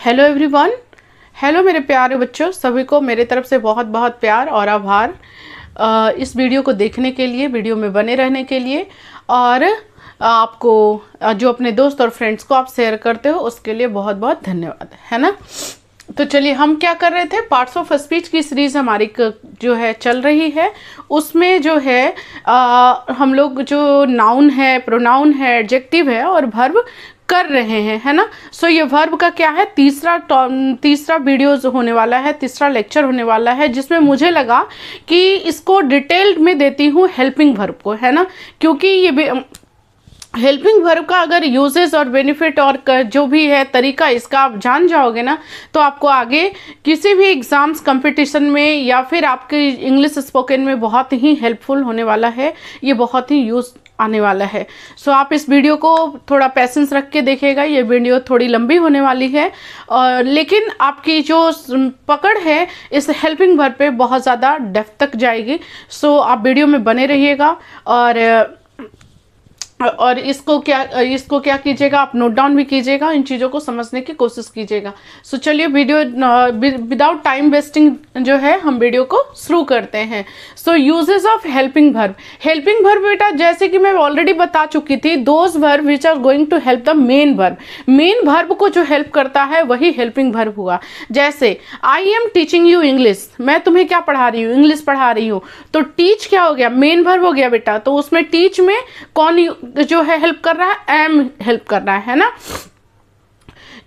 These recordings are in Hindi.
Hello everyone. हेलो मेरे प्यारे बच्चों, सभी को मेरे तरफ से बहुत बहुत प्यार और आभार इस वीडियो को देखने के लिए, वीडियो में बने रहने के लिए, और आपको जो अपने दोस्त और फ्रेंड्स को आप शेयर करते हो उसके लिए बहुत बहुत धन्यवाद, है ना। तो चलिए, हम क्या कर रहे थे, पार्ट्स ऑफ स्पीच की सीरीज हमारी जो है चल रही है। उसमें जो है हम लोग जो नाउन है, प्रोनाउन है, एडजेक्टिव है और वर्ब कर रहे हैं, है ना। सो ये वर्ब का क्या है, तीसरा वीडियोज होने वाला है, तीसरा लेक्चर होने वाला है, जिसमें मुझे लगा कि इसको डिटेल्ड में देती हूँ हेल्पिंग वर्ब को, है ना। क्योंकि ये हेल्पिंग वर्ब का अगर यूजेस और बेनिफिट और जो भी है तरीका इसका आप जान जाओगे ना, तो आपको आगे किसी भी एग्ज़ाम्स कंपटीशन में या फिर आपके इंग्लिश स्पोकन में बहुत ही हेल्पफुल होने वाला है, ये बहुत ही यूज़ आने वाला है। सो आप इस वीडियो को थोड़ा पैसेंस रख के देखिएगा। ये वीडियो थोड़ी लंबी होने वाली है, और लेकिन आपकी जो पकड़ है इस हेल्पिंग वर्ब पे बहुत ज़्यादा डेप्थ तक जाएगी। सो आप वीडियो में बने रहिएगा, और इसको क्या कीजिएगा, आप नोट डाउन भी कीजिएगा, इन चीज़ों को समझने की कोशिश कीजिएगा। सो चलिए, वीडियो विदाउट टाइम वेस्टिंग जो है हम वीडियो को शुरू करते हैं। So uses of helping verb. Helping verb बेटा, जैसे कि मैं ऑलरेडी बता चुकी थी, those verb which are going to help the main verb. Main verb को जो हेल्प करता है वही हेल्पिंग वर्ब हुआ। जैसे आई एम टीचिंग यू इंग्लिश, मैं तुम्हें क्या पढ़ा रही हूँ, इंग्लिश पढ़ा रही हूँ। तो टीच क्या हो गया, मेन वर्ब हो गया बेटा। तो उसमें टीच में कौन जो है हेल्प कर रहा है, एम हेल्प कर रहा है ना।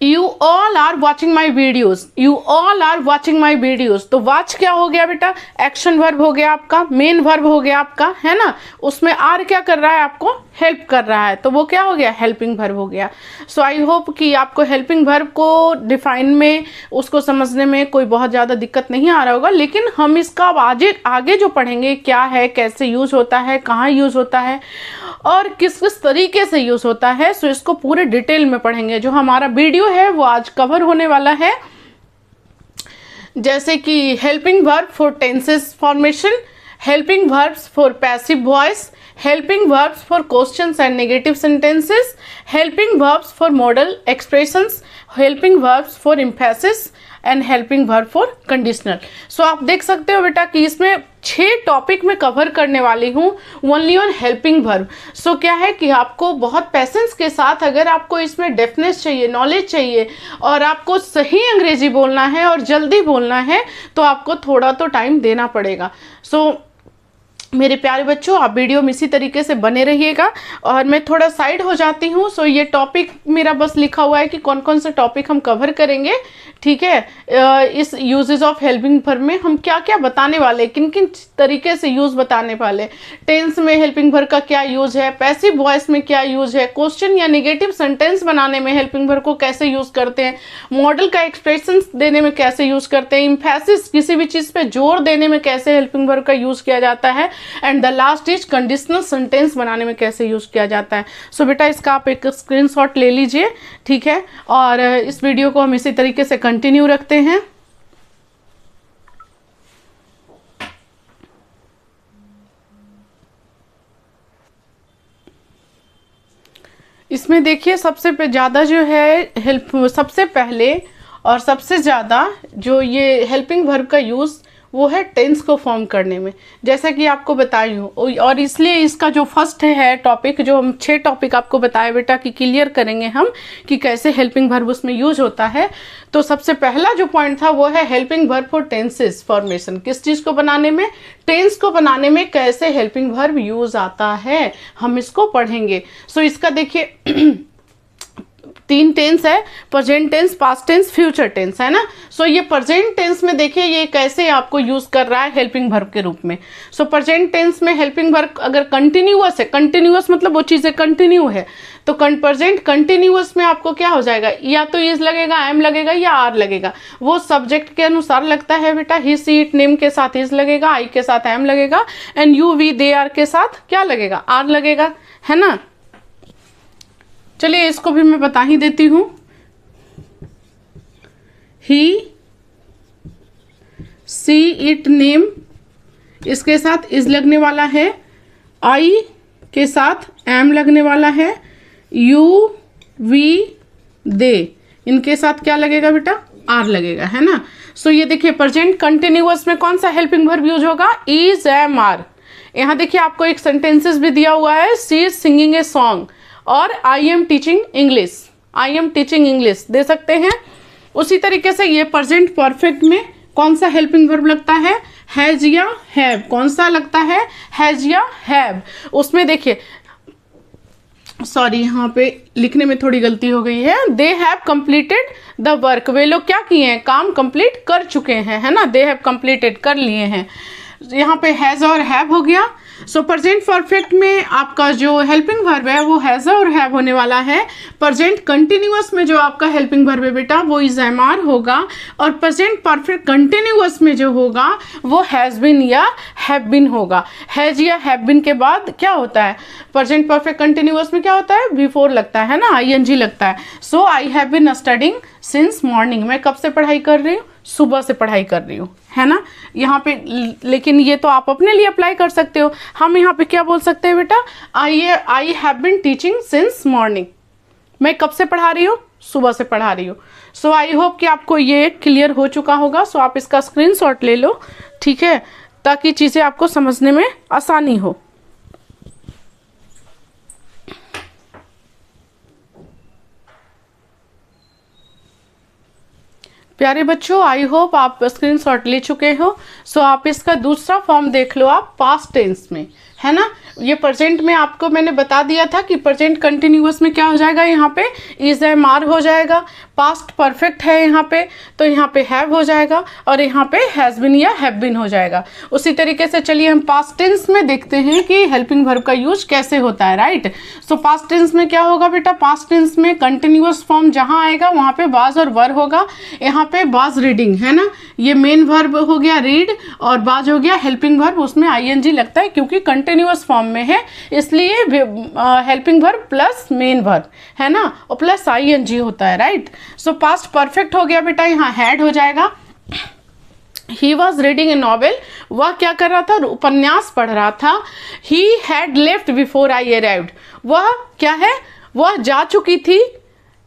You all are watching my videos. You all are watching my videos. तो watch क्या हो गया बेटा, एक्शन वर्ब हो गया आपका, मेन वर्ब हो गया आपका, है ना। उसमें आर क्या कर रहा है, आपको हेल्प कर रहा है, तो वो क्या हो गया, हेल्पिंग वर्ब हो गया। सो आई होप कि आपको हेल्पिंग वर्ब को डिफाइन में, उसको समझने में कोई बहुत ज़्यादा दिक्कत नहीं आ रहा होगा। लेकिन हम इसका आगे जो पढ़ेंगे, क्या है, कैसे यूज़ होता है, कहाँ यूज़ होता है और किस किस तरीके से यूज़ होता है, सो इसको पूरे डिटेल में पढ़ेंगे। जो हमारा वीडियो है वो आज कवर होने वाला है, जैसे कि helping verb for tenses formation, helping verbs for passive voice, helping verbs for questions and negative sentences, helping verbs for modal expressions, helping verbs for emphasis and helping verb for conditional. So आप देख सकते हो बेटा कि इसमें 6 टॉपिक में कवर करने वाली हूँ ओनली ऑन हेल्पिंग वर्ब। सो क्या है कि आपको बहुत पैसेंस के साथ, अगर आपको इसमें डेफनेस चाहिए, नॉलेज चाहिए, और आपको सही अंग्रेजी बोलना है और जल्दी बोलना है, तो आपको थोड़ा तो टाइम देना पड़ेगा। सो मेरे प्यारे बच्चों, आप वीडियो में इसी तरीके से बने रहिएगा। और मैं थोड़ा साइड हो जाती हूँ। सो ये टॉपिक मेरा बस लिखा हुआ है कि कौन कौन से टॉपिक हम कवर करेंगे, ठीक है। इस यूजेस ऑफ हेल्पिंग वर्ब में हम क्या क्या बताने वाले, किन किन तरीके से यूज़ बताने वाले। टेंस में हेल्पिंग वर्ब का क्या यूज़ है, पैसिव वॉइस में क्या यूज़ है, क्वेश्चन या नेगेटिव सेंटेंस बनाने में हेल्पिंग वर्ब को कैसे यूज़ करते हैं, मॉडल का एक्सप्रेशन देने में कैसे यूज़ करते हैं, एम्फेसिस किसी भी चीज़ पे जोर देने में कैसे हेल्पिंग वर्ब का यूज़ किया जाता है, and the last is conditional sentence बनाने में कैसे यूज़ किया जाता है। सो बेटा, इसका आप एक स्क्रीनशॉट ले लीजिए, ठीक है। और इस वीडियो को हम इसी तरीके से कंटिन्यू रखते हैं। इसमें देखिए, सबसे ज़्यादा जो है सबसे पहले और सबसे ज़्यादा जो ये हेल्पिंग वर्ब का यूज़ वो है टेंस को फॉर्म करने में, जैसा कि आपको बताई हूँ। और इसलिए इसका जो फर्स्ट है टॉपिक, जो हम 6 टॉपिक आपको बताए बेटा कि क्लियर करेंगे हम कि कैसे हेल्पिंग वर्ब उसमें यूज होता है। तो सबसे पहला जो पॉइंट था वो है helping verb for tenses formation. किस चीज़ को बनाने में, टेंस को बनाने में कैसे हेल्पिंग वर्ब यूज आता है, हम इसको पढ़ेंगे। सो इसका देखिए 3 टेंस है, present tense, past tense, future tense, है ना। सो ये प्रेजेंट टेंस में देखिए ये कैसे आपको यूज कर रहा है हेल्पिंग वर्ब के रूप में। सो प्रेजेंट टेंस में हेल्पिंग वर्ब अगर कंटिन्यूअस है, कंटिन्यूअस मतलब वो चीज़ें कंटिन्यू है, तो प्रेजेंट कंटिन्यूअस में आपको क्या हो जाएगा, या तो इज लगेगा, एम लगेगा या आर लगेगा। वो सब्जेक्ट के अनुसार लगता है बेटा। ही सी इट नेम के साथ इज लगेगा, आई के साथ एम लगेगा, and you we they are के साथ क्या लगेगा, आर लगेगा, है ना। चलिए इसको भी मैं बता ही देती हूँ। ही सी इट नेम, इसके साथ इज लगने वाला है, आई के साथ एम लगने वाला है, यू वी दे इनके साथ क्या लगेगा बेटा, आर लगेगा, है ना। सो ये देखिए प्रेजेंट कंटिन्यूअस में कौन सा हेल्पिंग वर्ब यूज होगा, इज, एम, आर। यहाँ देखिए आपको एक सेंटेंसेस भी दिया हुआ है, she is singing a song और I am teaching English, I am teaching English दे सकते हैं। उसी तरीके से ये प्रेजेंट परफेक्ट में कौन सा हेल्पिंग वर्ब लगता है, हैज या हैव। कौन सा लगता है, हैज या हैव। उसमें देखिए सॉरी यहाँ पे लिखने में थोड़ी गलती हो गई है, they have completed the work. वे लोग क्या किए हैं, काम कंप्लीट कर चुके हैं, है ना, दे हैव कंप्लीटेड कर लिए हैं। यहाँ पे हैज़ और हैव हो गया। सो प्रेजेंट परफेक्ट में आपका जो हेल्पिंग वर्ब है वो हैज़ और हैव होने वाला है। प्रेजेंट कंटिन्यूअस में जो आपका हेल्पिंग वर्ब है बेटा वो इज, एम, आर होगा। और प्रेजेंट परफेक्ट कंटिन्यूअस में जो होगा वो हैज़ बीन या हैव बीन होगा। हैज़ या हैव बीन के बाद क्या होता है, प्रेजेंट परफेक्ट कंटिन्यूअस में क्या होता है, बिफोर लगता है ना, ING लगता है। So I have been studying since morning. मैं कब से पढ़ाई कर रही हूँ, सुबह से पढ़ाई कर रही हूँ, है ना। यहाँ पे लेकिन ये तो आप अपने लिए अप्लाई कर सकते हो। हम यहाँ पे क्या बोल सकते हैं बेटा, I have been teaching since morning. मैं कब से पढ़ा रही हूँ, सुबह से पढ़ा रही हूँ। सो आई होप कि आपको ये क्लियर हो चुका होगा। सो आप इसका स्क्रीनशॉट ले लो, ठीक है, ताकि चीज़ें आपको समझने में आसानी हो। प्यारे बच्चों, आई होप आप स्क्रीनशॉट ले चुके हो। सो आप इसका दूसरा फॉर्म देख लो आप पास्ट टेंस में, है ना। ये प्रेजेंट में आपको मैंने बता दिया था कि प्रेजेंट कंटिन्यूअस में क्या हो जाएगा, यहाँ पे इज, एम, आर हो जाएगा। पास्ट परफेक्ट है यहाँ पे, तो यहाँ पे हैव हो जाएगा और यहाँ पे हैज़ बीन या हैव बीन हो जाएगा। उसी तरीके से चलिए हम पास्ट टेंस में देखते हैं कि हेल्पिंग वर्ब का यूज कैसे होता है, राइट। सो पास्ट टेंस में क्या होगा बेटा, पास्ट टेंस में कंटिन्यूअस फॉर्म जहाँ आएगा वहाँ पे वाज और वर होगा। यहाँ पे वाज रीडिंग, है ना, ये मेन वर्ब हो गया रीड और वाज हो गया हेल्पिंग वर्ब, उसमें ING लगता है क्योंकि कंटिन्यूअस फॉर्म में है, इसलिए helping verb plus main verb, है ना, और प्लस ING होता है, राइट। सो पास्ट परफेक्ट हो गया बेटा, यहाँ हैड हो जाएगा। He was reading A novel, वह क्या कर रहा था, उपन्यास पढ़ रहा था। He had left before I arrived, वह क्या है, वह जा चुकी थी।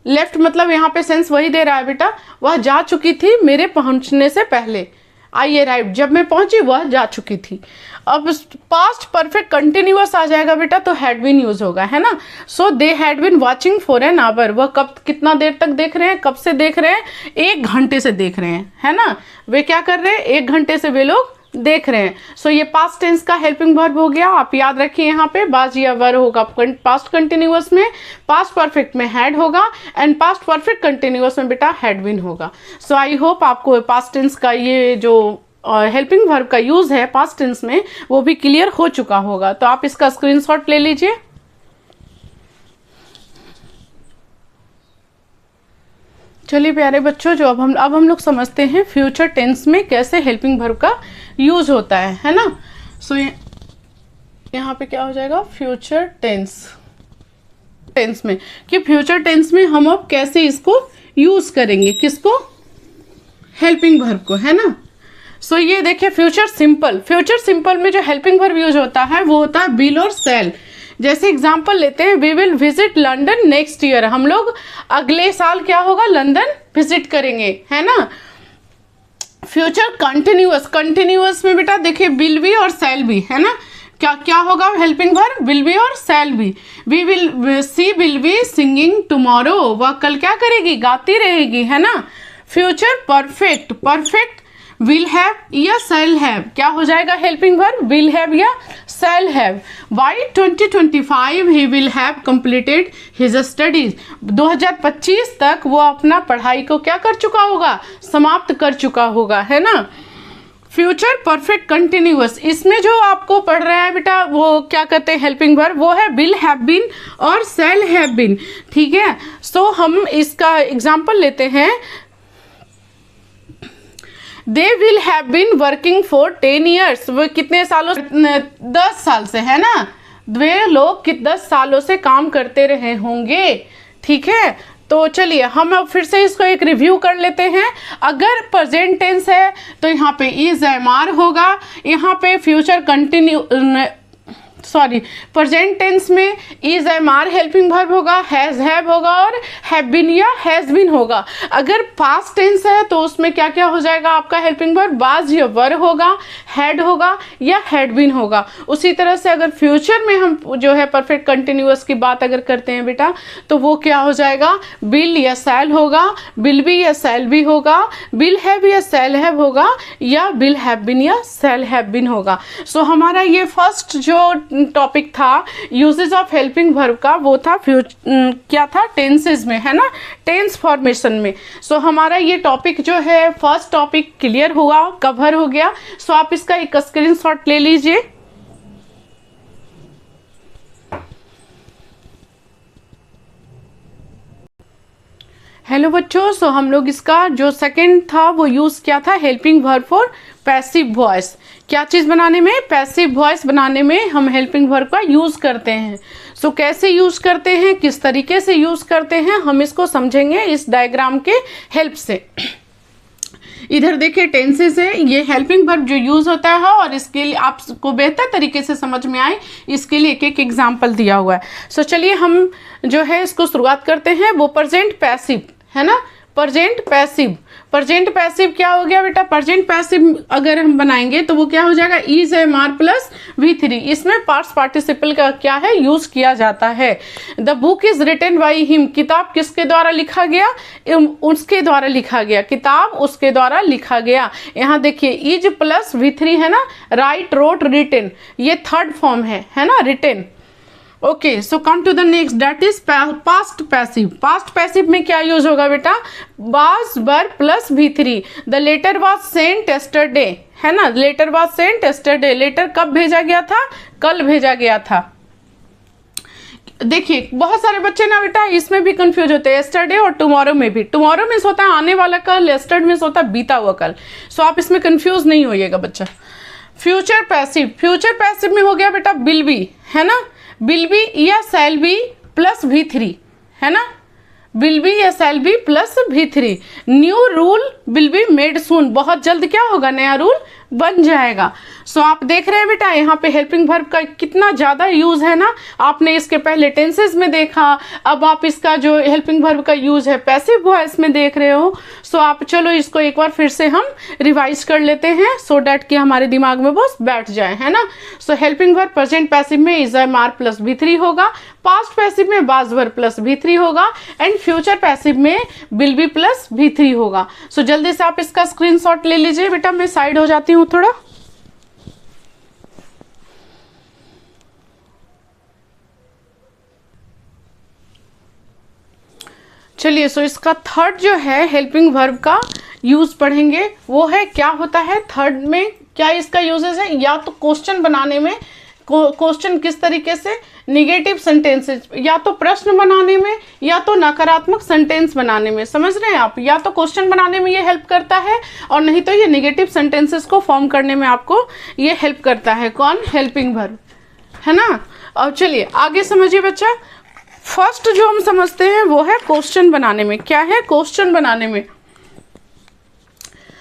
लेफ्ट मतलब यहाँ पे सेंस वही दे रहा है बेटा, वह जा चुकी थी मेरे पहुंचने से पहले। आई अराइव्ड, जब मैं पहुंची वह जा चुकी थी। अब पास्ट परफेक्ट कंटिन्यूअस आ जाएगा बेटा तो हैड बीन यूज होगा, है ना। So they had been watching for an hour, वह कब कितना देर तक देख रहे हैं, कब से देख रहे हैं, 1 घंटे से देख रहे हैं, है ना। वे क्या कर रहे हैं, 1 घंटे से वे लोग देख रहे हैं। सो ये पास्ट टेंस का हेल्पिंग वर्ब हो गया। आप याद रखिए यहाँ पे बाज या वर होगा पास्ट कंटिन्यूअस में, पास्ट परफेक्ट में हैड होगा एंड पास्ट परफेक्ट कंटिन्यूअस में बेटा हैड बीन होगा। सो आई होप आपको पास्ट टेंस का ये जो हेल्पिंग वर्ब का यूज है पास्ट टेंस में वो भी क्लियर हो चुका होगा। तो आप इसका स्क्रीनशॉट ले लीजिए। चलिए प्यारे बच्चों, जो अब हम लोग समझते हैं फ्यूचर टेंस में कैसे हेल्पिंग वर्ब का यूज होता है ना। सो यहाँ पे क्या हो जाएगा, फ्यूचर टेंस में कि फ्यूचर टेंस में हम अब कैसे इसको यूज करेंगे, किसको, हेल्पिंग वर्ब को, है ना। सो ये देखिए फ्यूचर सिंपल में जो हेल्पिंग वर्ब यूज होता है वो होता है विल और शैल। जैसे एग्जाम्पल लेते हैं, we will visit London next year, हम लोग अगले साल क्या होगा, लंदन विजिट करेंगे, है ना। फ्यूचर कंटिन्यूअस में बेटा देखिए विल बी और शैल बी, है ना। क्या होगा हेल्पिंग वर्ब, विल बी और shall be. She will be singing tomorrow, वह कल क्या करेगी, गाती रहेगी, है ना। फ्यूचर परफेक्ट विल हैव या शैल हैव, क्या हो जाएगा हेल्पिंग वर्ब, विल हैव या shall have. By 2025 he will have completed his studies, 2025 तक वो अपना पढ़ाई को क्या कर चुका होगा, समाप्त कर चुका होगा, है ना। फ्यूचर परफेक्ट कंटिन्यूअस, इसमें जो आपको पढ़ रहा है बेटा वो क्या कहते हैं हेल्पिंग वर्ब, वो है विल हैव बीन और शैल हैव बीन, ठीक है। सो हम इसका एग्जाम्पल लेते हैं, they will have been working for 10 years, वो कितने सालों से, 10 साल से, है ना। वे लोग 10 सालों से काम करते रहे होंगे, ठीक है। तो चलिए हम अब फिर से इसको एक रिव्यू कर लेते हैं। अगर प्रेजेंट टेंस है तो यहाँ पे इज एम आर होगा, यहाँ पे सॉरी प्रेजेंट टेंस में is am are helping verb होगा, हैज हैव होगा और हैव बीन या हैज बीन होगा। अगर पास्ट टेंस है तो उसमें क्या क्या हो जाएगा आपका हेल्पिंग वर्ब, वाज या वर होगा, हैड होगा या हैड बीन होगा। उसी तरह से अगर फ्यूचर में हम जो है परफेक्ट कंटिन्यूअस की बात अगर करते हैं बेटा तो वो क्या हो जाएगा, बिल या सैल होगा, बिल बी या सैल बी होगा, बिल हैव या सैल हैव होगा या बिल हैव बीन या सैल हैव बीन होगा। सो हमारा ये फर्स्ट जो टॉपिक था यूजेज ऑफ हेल्पिंग वर्ब का वो था क्या था, टेंसेज में, है ना, टेंस फॉर्मेशन में। सो हमारा ये टॉपिक जो है फर्स्ट टॉपिक क्लियर हुआ, कवर हो गया। सो आप इसका एक स्क्रीनशॉट ले लीजिए। हेलो बच्चों, सो हम लोग इसका जो सेकंड था वो यूज किया था helping verb for passive voice. क्या चीज बनाने में, पैसिव वॉइस बनाने में हम हेल्पिंग वर्ब का यूज करते हैं। सो कैसे यूज करते हैं, किस तरीके से यूज करते हैं, हम इसको समझेंगे इस डायग्राम के हेल्प से। इधर देखिए टेंसेस है, ये हेल्पिंग वर्ब जो यूज होता है और इसके लिए आपको बेहतर तरीके से समझ में आए इसके लिए एक एक एग्जाम्पल दिया हुआ है। सो चलिए हम जो है इसको शुरुआत करते हैं। वो प्रेजेंट पैसिव है ना, प्रेजेंट पैसिव। प्रेजेंट पैसिव क्या हो गया बेटा, प्रेजेंट पैसिव अगर हम बनाएंगे तो वो क्या हो जाएगा, is am are plus V3। इसमें पास्ट पार्टिसिपल का क्या है, यूज किया जाता है। The book is written by him, किताब किसके द्वारा लिखा गया, उसके द्वारा लिखा गया, किताब उसके द्वारा लिखा गया। यहाँ देखिए इज प्लस V3 है ना, राइट, रोट, रिटन, ये थर्ड फॉर्म है ना, written. Okay, so come to the next, that is past passive. Past passive में क्या यूज होगा बेटा, was were plus V3। The letter was sent yesterday, है ना, letter was sent yesterday. Letter कब भेजा गया था, कल भेजा गया था। देखिए बहुत सारे बच्चे ना बेटा इसमें भी कंफ्यूज होते हैं, यस्टरडे और टुमारो में भी। टुमारो मीन्स होता है आने वाला कल, यस्टरडे मीन्स होता है बीता हुआ कल। सो आप इसमें कंफ्यूज नहीं होइएगा बच्चा। फ्यूचर पैसिव, फ्यूचर पैसिव में हो गया बेटा विल बी, है ना, विल बी या शैल बी प्लस V3, है ना, विल बी या shall be plus V3। New rule will be made soon, बहुत जल्द क्या होगा, नया रूल बन जाएगा। सो आप देख रहे हैं बेटा यहाँ पे हेल्पिंग वर्ब का कितना ज़्यादा यूज़ है ना। आपने इसके पहले टेंसेस में देखा, अब आप इसका जो हेल्पिंग वर्ब का यूज़ है पैसिव वॉइस में देख रहे हो। सो आप चलो इसको एक बार फिर से हम रिवाइज कर लेते हैं सो डैट कि हमारे दिमाग में वो बैठ जाए, है ना। So helping verb present passive में is am are plus V3 होगा, पास्ट पैसिव में वाज वर प्लस V3 होगा एंड फ्यूचर पैसिव में विल बी प्लस V3 होगा। सो जल्दी से आप इसका स्क्रीनशॉट ले लीजिए बेटा, मैं साइड हो जाती हूँ थोड़ा। चलिए, सो इसका थर्ड जो है हेल्पिंग वर्ब का यूज पढ़ेंगे, वो है क्या होता है थर्ड में, क्या इसका यूजेस है, या तो क्वेश्चन बनाने में, क्वेश्चन किस तरीके से, निगेटिव सेंटेंसेस, या तो प्रश्न बनाने में या तो नकारात्मक सेंटेंस बनाने में। समझ रहे हैं आप, या तो क्वेश्चन बनाने में ये हेल्प करता है और नहीं तो ये निगेटिव सेंटेंसेस को फॉर्म करने में आपको ये हेल्प करता है। कौन, हेल्पिंग वर्ब, है ना। और चलिए आगे समझिए बच्चा। फर्स्ट जो हम समझते हैं वो है क्वेश्चन बनाने में। क्या है, क्वेश्चन बनाने में।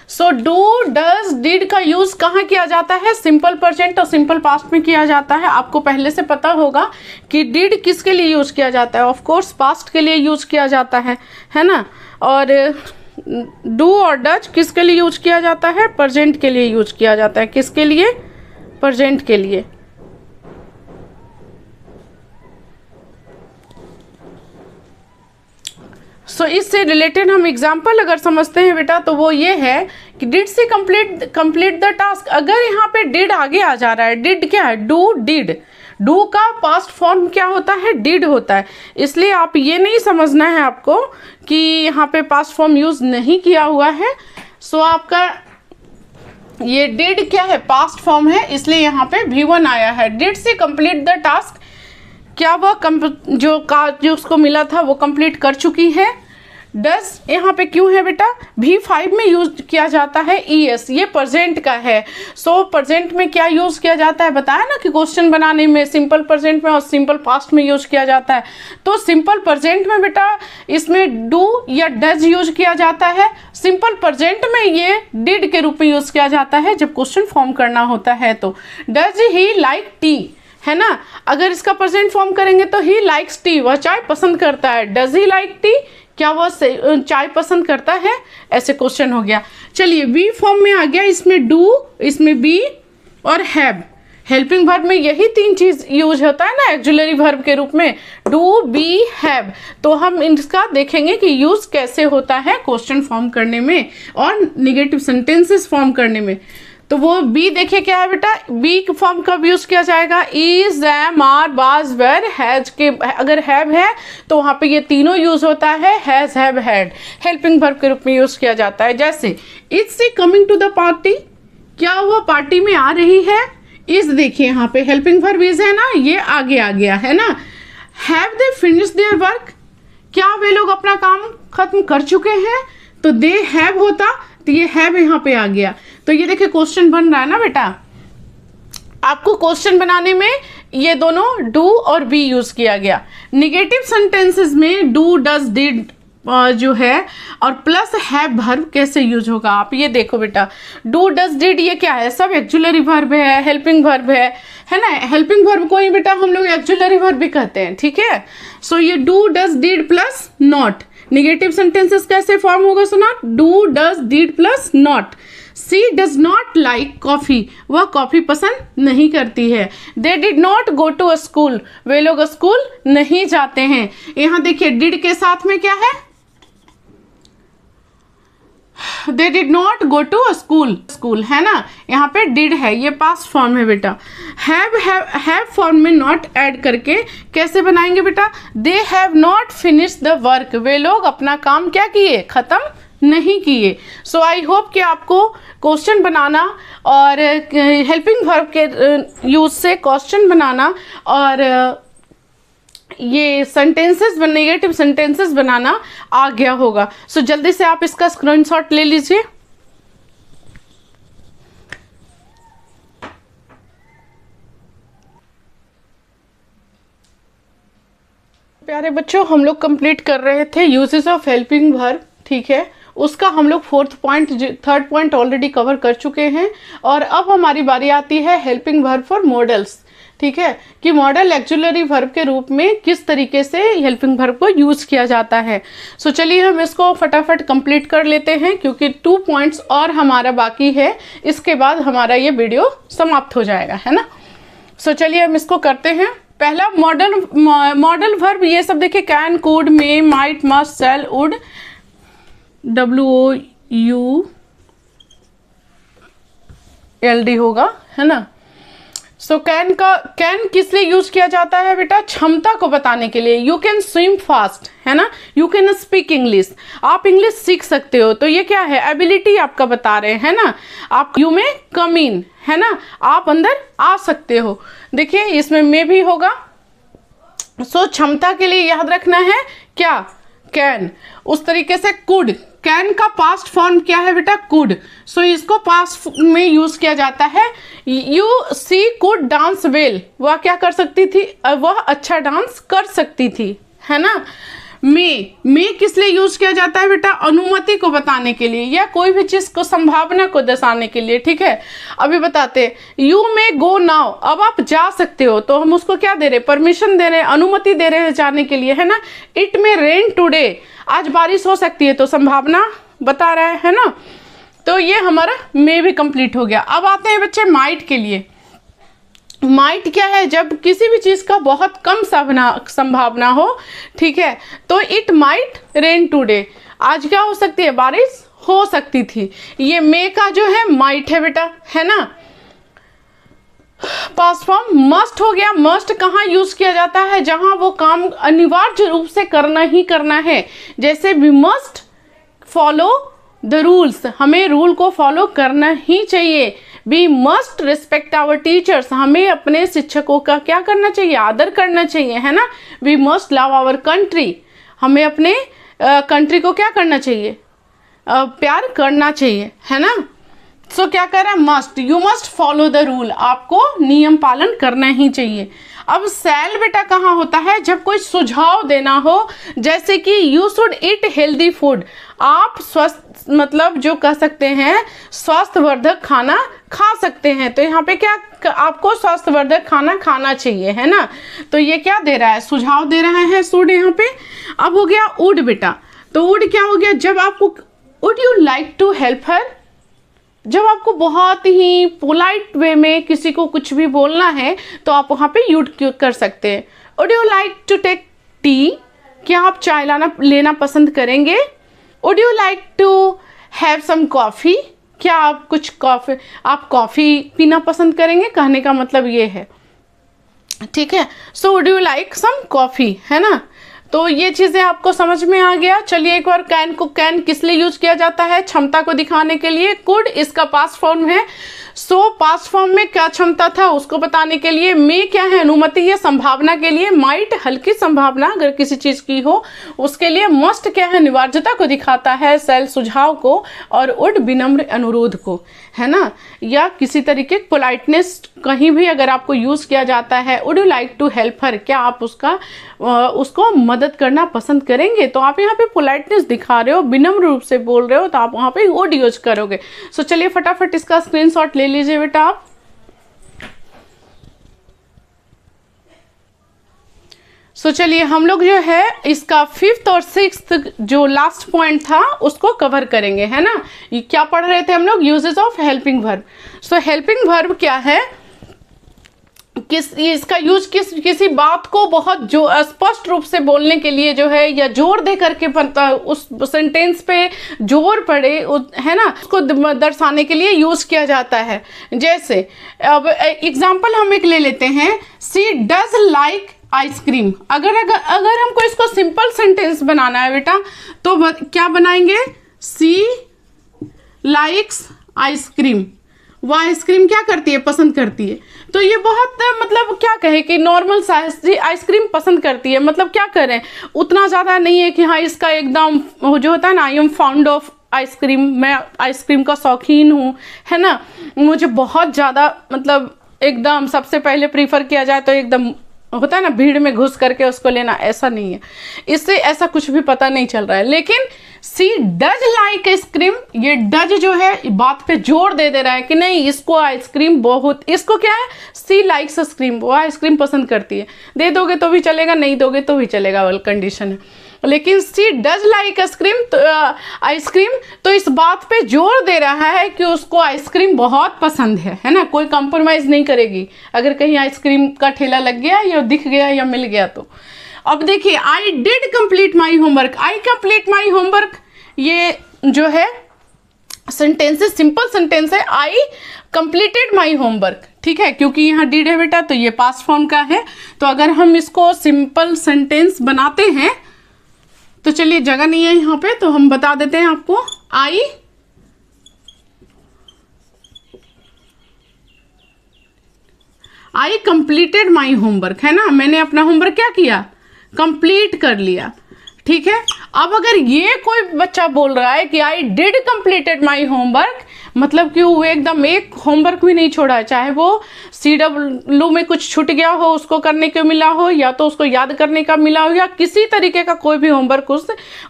सो डू, डज, डिड का यूज कहाँ किया जाता है, सिंपल प्रेजेंट और सिंपल पास्ट में किया जाता है। आपको पहले से पता होगा कि डिड किसके लिए यूज किया जाता है, ऑफ कोर्स पास्ट के लिए यूज किया जाता है ना। और डू और डज किसके लिए यूज किया जाता है, प्रेजेंट के लिए यूज किया जाता है। किसके लिए, प्रेजेंट के लिए। सो इससे रिलेटेड हम एग्जाम्पल अगर समझते हैं बेटा तो वो ये है कि डिड से कंप्लीट द टास्क। अगर यहाँ पे डिड आगे आ जा रहा है, डिड क्या है, डू, डिड, डू का पास्ट फॉर्म क्या होता है, डिड होता है। इसलिए आप ये नहीं समझना है आपको कि यहाँ पे पास्ट फॉर्म यूज नहीं किया हुआ है। सो आपका ये डिड क्या है, पास्ट फॉर्म है, इसलिए यहाँ पे V1 आया है। डिड से कंप्लीट द टास्क, क्या वह जो उसको मिला था वो कंप्लीट कर चुकी है। डज यहाँ पे क्यों है बेटा, V5 में यूज किया जाता है ES, ये प्रेजेंट का है। सो प्रेजेंट में क्या यूज किया जाता है, बताया ना कि क्वेश्चन बनाने में सिंपल प्रेजेंट में और सिंपल पास्ट में यूज किया जाता है। तो सिंपल प्रेजेंट में बेटा इसमें डू या डज यूज किया जाता है। सिंपल प्रेजेंट में ये डिड के रूप में यूज किया जाता है जब क्वेश्चन फॉर्म करना होता है। तो डज ही लाइक टी, है ना। अगर इसका प्रेजेंट फॉर्म करेंगे तो ही लाइक्स टी, वह चाय पसंद करता है। डज ही लाइक टी, क्या वह चाय पसंद करता है, ऐसे क्वेश्चन हो गया। चलिए वी फॉर्म में आ गया, इसमें डू, इसमें बी और हैव। हेल्पिंग वर्ब में यही तीन चीज यूज होता है ना एक्जुलरी वर्ब के रूप में, डू बी हैव। तो हम इसका देखेंगे कि यूज कैसे होता है क्वेश्चन फॉर्म करने में और निगेटिव सेंटेंसेस फॉर्म करने में। तो वो बी देखिए क्या है बेटा, बी फॉर्म कब यूज किया जाएगा, is, am, are, was, were, has के। अगर हैव है तो वहां पे ये तीनों यूज होता है, has, have, had, helping verb के रूप में यूज किया जाता है। जैसे is she coming to the party, क्या वो पार्टी में आ रही है। इज देखिए यहाँ पे हेल्पिंग वर्ब इज है ना, ये आगे आ गया है ना। Have they finished their work, क्या वे लोग अपना काम खत्म कर चुके हैं, तो दे हैव होता तो ये हैव यहाँ पे आ गया। तो ये देखिए क्वेश्चन बन रहा है ना बेटा। आपको क्वेश्चन बनाने में ये दोनों डू और बी यूज किया गया। निगेटिव सेंटेंसेस में डू, डज, डिड जो है और प्लस हैव वर्ब कैसे यूज होगा, आप ये देखो बेटा। डू, डज, डिड ये क्या है, सब एक्जुलरी वर्ब है, हेल्पिंग वर्ब है ना। हेल्पिंग वर्ब को ही बेटा हम लोग एक्जुलरी वर्ब भी कहते हैं, ठीक है। सो ये do, does, did plus not. Negative sentences कैसे फॉर्म होगा सुना, do, does, did plus not. She does not like coffee, वह कॉफी पसंद नहीं करती है। They did not go to a school, वे लोग स्कूल नहीं जाते हैं। यहाँ देखिए डिड के साथ में क्या है, they did not go to a school है ना, यहाँ पे डिड है, ये पास्ट फॉर्म है बेटा। हैव फॉर्म में नॉट ऐड करके कैसे बनाएंगे बेटा, they have not finished the work, वे लोग अपना काम क्या किए, खत्म नहीं किए। सो आई होप कि आपको क्वेश्चन बनाना और हेल्पिंग वर्ब के यूज से क्वेश्चन बनाना और ये सेंटेंसेस, नेगेटिव सेंटेंसेस बनाना आ गया होगा। सो जल्दी से आप इसका स्क्रीनशॉट ले लीजिए। प्यारे बच्चों, हम लोग कंप्लीट कर रहे थे यूजेस ऑफ हेल्पिंग वर्ब, ठीक है। उसका हम लोग थर्ड पॉइंट ऑलरेडी कवर कर चुके हैं और अब हमारी बारी आती है हेल्पिंग वर्ब फॉर मॉडल्स, ठीक है, कि मॉडल एक्जुलरी वर्ब के रूप में किस तरीके से हेल्पिंग वर्ब को यूज किया जाता है। सो चलिए हम इसको फटाफट कंप्लीट कर लेते हैं क्योंकि 2 पॉइंट्स और हमारा बाकी है, इसके बाद हमारा ये वीडियो समाप्त हो जाएगा, है ना। सो चलिए हम इसको करते हैं। पहला मॉडल वर्ब, ये सब देखिए can, could, may, might, must, shall, would, WOULD होगा, है ना। सो कैन किस लिए यूज किया जाता है बेटा, क्षमता को बताने के लिए। यू कैन स्विम फास्ट, है ना, यू कैन स्पीक इंग्लिश, आप इंग्लिश सीख सकते हो, तो ये क्या है, एबिलिटी आपका बता रहे हैं ना। आप यू में कम इन, है ना, आप अंदर आ सकते हो। देखिए इसमें मे भी होगा। सो क्षमता के लिए याद रखना है क्या, कैन। उस तरीके से कुड, कैन का पास्ट फॉर्म क्या है बेटा, कुड। सो इसको पास्ट में यूज किया जाता है। You see could dance well, वह क्या कर सकती थी, वह अच्छा डांस कर सकती थी, है ना। मे किस लिए यूज किया जाता है बेटा, अनुमति को बताने के लिए या कोई भी चीज को, संभावना को दर्शाने के लिए, ठीक है। अभी बताते हैं, यू मे गो नाउ, अब आप जा सकते हो, तो हम उसको क्या दे रहे, परमिशन दे रहे हैं, अनुमति दे रहे हैं जाने के लिए, है ना। इट मे रेन टुडे, आज बारिश हो सकती है, तो संभावना बता रहा है ना। तो ये हमारा मे भी कंप्लीट हो गया। अब आते हैं बच्चे माइट के लिए। माइट क्या है, जब किसी भी चीज का बहुत कम संभावना हो, ठीक है, तो इट माइट रेन टुडे, आज क्या हो सकती है, बारिश हो सकती थी। ये मे का जो है माइट है बेटा, है ना। पास्ट फॉर्म मस्ट हो गया। मस्ट कहाँ यूज किया जाता है, जहां वो काम अनिवार्य रूप से करना ही करना है। जैसे we must follow the rules, हमें रूल को फॉलो करना ही चाहिए। We must respect our teachers, हमें अपने शिक्षकों का क्या करना चाहिए, आदर करना चाहिए, है ना। We must love our country, हमें अपने कंट्री को क्या करना चाहिए, प्यार करना चाहिए, है ना। सो क्या कर रहा है, must, you must follow the rule, आपको नियम पालन करना ही चाहिए। अब सेल बेटा कहाँ होता है, जब कोई सुझाव देना हो, जैसे कि you should eat healthy food, आप स्वस्थ मतलब जो कह सकते हैं स्वास्थ्यवर्धक खाना खा सकते हैं। तो यहाँ पे क्या आपको स्वास्थ्यवर्धक खाना खाना चाहिए, है ना। तो ये क्या दे रहा है, सुझाव दे रहा है शुड यहाँ पे। अब हो गया वुड बेटा, तो वुड क्या हो गया, जब आपको would you like to help her, जब आपको बहुत ही पोलाइट वे में किसी को कुछ भी बोलना है तो आप वहाँ पे यूज कर सकते हैं। Would you like to take tea, क्या आप चाय लेना पसंद करेंगे। Would you like to have some coffee, क्या आप कॉफ़ी पीना पसंद करेंगे, कहने का मतलब ये है, ठीक है। So would you like some coffee, है ना। तो ये चीज़ें आपको समझ में आ गया। चलिए एक बार कैन किस लिए यूज किया जाता है, क्षमता को दिखाने के लिए। कुड इसका पास्ट फॉर्म है। सो पास्ट फॉर्म में क्या क्षमता था उसको बताने के लिए। मे क्या है, अनुमति या संभावना के लिए। माइट हल्की संभावना अगर किसी चीज की हो उसके लिए। मस्ट क्या है, अनिवार्यता को दिखाता है, सेल सुझाव को। और वुड विनम्र अनुरोध को, है ना, या किसी तरीके पोलाइटनेस कहीं भी अगर आपको यूज किया जाता है। Would you like to help her, क्या आप उसको मदद करना पसंद करेंगे। तो आप यहाँ पे पोलाइटनेस दिखा रहे हो, विनम्र रूप से बोल रहे हो, तो आप वहाँ पे वुड यूज करोगे। सो चलिए फटाफट इसका स्क्रीनशॉट ले लीजिए बेटा आप। सो चलिए हम लोग जो है इसका 5th और 6th जो लास्ट पॉइंट था उसको कवर करेंगे, है ना। ये क्या पढ़ रहे थे हम लोग, uses of helping verb. So helping verb क्या है, इसका यूज किसी बात को बहुत जो स्पष्ट रूप से बोलने के लिए जो है, या जोर दे करके उस सेंटेंस पे जोर पड़े, है ना, उसको दर्शाने के लिए यूज किया जाता है। जैसे अब एग्जांपल हम एक ले लेते हैं, सी डज लाइक आइसक्रीम। अगर हमको इसको सिंपल सेंटेंस बनाना है बेटा तो क्या बनाएंगे, सी लाइक्स आइसक्रीम, वह आइसक्रीम क्या करती है, पसंद करती है। तो ये बहुत मतलब क्या कहे कि नॉर्मल आइसक्रीम पसंद करती है, मतलब क्या करें, उतना ज़्यादा नहीं है कि हाँ इसका एकदम जो होता है ना, I am found of ice cream, मैं आइसक्रीम का शौकीन हूँ, है ना, मुझे बहुत ज़्यादा मतलब एकदम सबसे पहले प्रीफर किया जाए तो एकदम होता है ना भीड़ में घुस करके उसको लेना, ऐसा नहीं है, इससे ऐसा कुछ भी पता नहीं चल रहा है। लेकिन सी डज लाइक आइसक्रीम, ये डज जो है बात पे जोर दे रहा है कि नहीं इसको आइसक्रीम बहुत, इसको क्या है, सी लाइक्स आइसक्रीम, वो आइसक्रीम पसंद करती है। दे दोगे तो भी चलेगा, नहीं दोगे तो भी चलेगा, वाली कंडीशन है। लेकिन सी डज लाइक आइसक्रीम तो इस बात पे जोर दे रहा है कि उसको आइसक्रीम बहुत पसंद है ना, कोई कॉम्प्रोमाइज़ नहीं करेगी अगर कहीं आइसक्रीम का ठेला लग गया या दिख गया या मिल गया तो। अब देखिए, I did complete my homework, I complete my homework, ये जो है सेंटेंसेस सिंपल सेंटेंस है, आई कंप्लीटेड माई होमवर्क, ठीक है, क्योंकि यहाँ डिड है बेटा तो ये पास्ट फॉर्म का है। तो अगर हम इसको सिंपल सेंटेंस बनाते हैं तो चलिए, जगह नहीं है यहाँ पे तो हम बता देते हैं आपको, आई कंप्लीटेड माई होमवर्क, है ना, मैंने अपना होमवर्क क्या किया, कंप्लीट कर लिया, ठीक है। अब अगर ये कोई बच्चा बोल रहा है कि I did completed my homework, मतलब कि वो एकदम एक होमवर्क भी नहीं छोड़ा है, चाहे वो CW में कुछ छूट गया हो उसको करने को मिला हो, या तो उसको याद करने का मिला हो, या किसी तरीके का कोई भी होमवर्क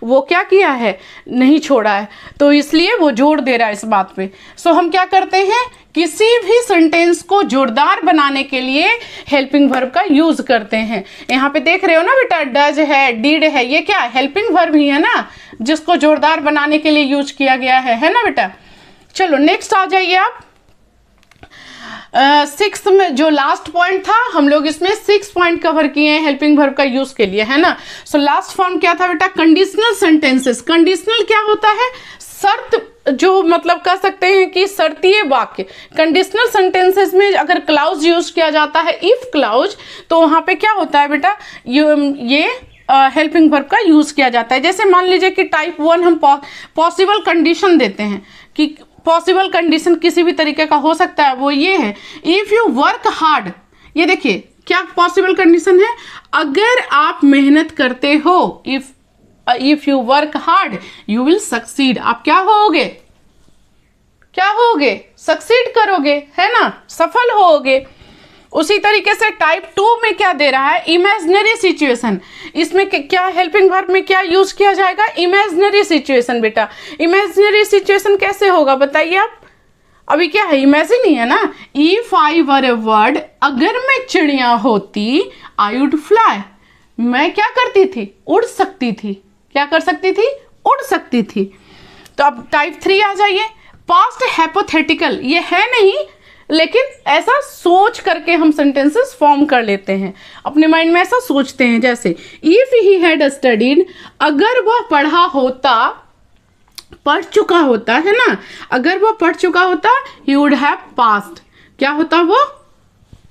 वो क्या किया है, नहीं छोड़ा है, तो इसलिए वो जोर दे रहा है इस बात पे। सो हम क्या करते हैं, किसी भी सेंटेंस को जोरदार बनाने के लिए हेल्पिंग वर्ब का यूज करते हैं। यहाँ पे देख रहे हो ना बेटा, डज है, डिड है, ये क्या हेल्पिंग वर्ब ही है ना, जिसको जोरदार बनाने के लिए यूज किया गया है ना बेटा। चलो नेक्स्ट आ जाइए आप। 6th में जो लास्ट पॉइंट था, हम लोग इसमें 6 पॉइंट कवर किए हैं हेल्पिंग वर्ब का यूज के लिए, है ना। सो लास्ट फॉर्म क्या था बेटा, कंडीशनल सेंटेंसेस। कंडीशनल क्या होता है, शर्त, जो मतलब कह सकते हैं कि शर्तीय वाक्य। कंडीशनल सेंटेंसेस में अगर क्लाउज यूज किया जाता है, इफ क्लाउज, तो वहां पे क्या होता है बेटा, ये हेल्पिंग वर्ब का यूज किया जाता है। जैसे मान लीजिए कि टाइप 1 हम पॉसिबल कंडीशन देते हैं कि पॉसिबल कंडीशन किसी भी तरीके का हो सकता है, वो ये है, इफ यू वर्क हार्ड, ये देखिए क्या पॉसिबल कंडीशन है, अगर आप मेहनत करते हो, if you work hard you will succeed, आप क्या होगे, क्या होगे, सक्सीड करोगे, है ना, सफल होगे। उसी तरीके से टाइप 2 में क्या दे रहा है, इमेजिनरी सिचुएशन। इसमें क्या हेल्पिंग वर्ब में क्या यूज किया जाएगा, इमेजिनरी सिचुएशन। बेटा इमेजिनरी सिचुएशन कैसे होगा बताइए आप, अभी क्या है, इमेजिन ही है ना। If I were A bird, अगर मैं चिड़िया होती, आई वुड फ्लाई, मैं क्या करती थी, उड़ सकती थी। क्या कर सकती थी, उड़ सकती थी। तो अब टाइप 3 आ जाइए, पास्ट हाइपोथेटिकल, ये है नहीं लेकिन ऐसा सोच करके हम सेंटेंसेस फॉर्म कर लेते हैं, अपने माइंड में ऐसा सोचते हैं। जैसे इफ ही हैड स्टडीड, अगर वह पढ़ा होता, पढ़ चुका होता, है ना, अगर वह पढ़ चुका होता, ही वुड हैव पास्ड, क्या होता, वो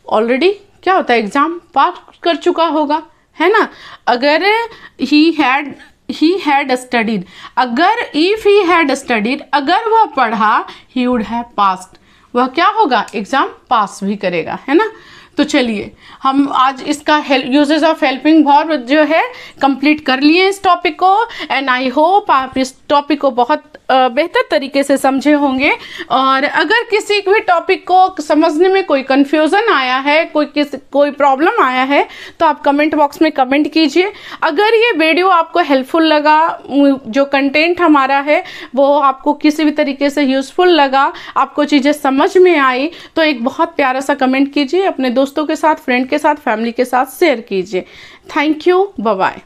ऑलरेडी क्या होता है, एग्जाम पास कर चुका होगा, है ना। अगर ही हैड स्टडीड, अगर इफ ही हैड स्टडीड, अगर वह पढ़ा, ही वुड हैव पास्ड, वह क्या होगा, एग्जाम पास भी करेगा, है ना। तो चलिए हम आज इसका यूजेस ऑफ हेल्पिंग वर्ब जो है कंप्लीट कर लिए इस टॉपिक को। एंड आई होप आप इस टॉपिक को बहुत बेहतर तरीके से समझे होंगे। और अगर किसी भी टॉपिक को समझने में कोई कंफ्यूजन आया है, कोई प्रॉब्लम आया है, तो आप कमेंट बॉक्स में कमेंट कीजिए। अगर ये वीडियो आपको हेल्पफुल लगा, जो कंटेंट हमारा है वो आपको किसी भी तरीके से यूजफुल लगा, आपको चीज़ें समझ में आई, तो एक बहुत प्यारा सा कमेंट कीजिए, अपने दोस्तों के साथ, फ्रेंड के साथ, फैमिली के साथ शेयर कीजिए। Thank you, bye bye.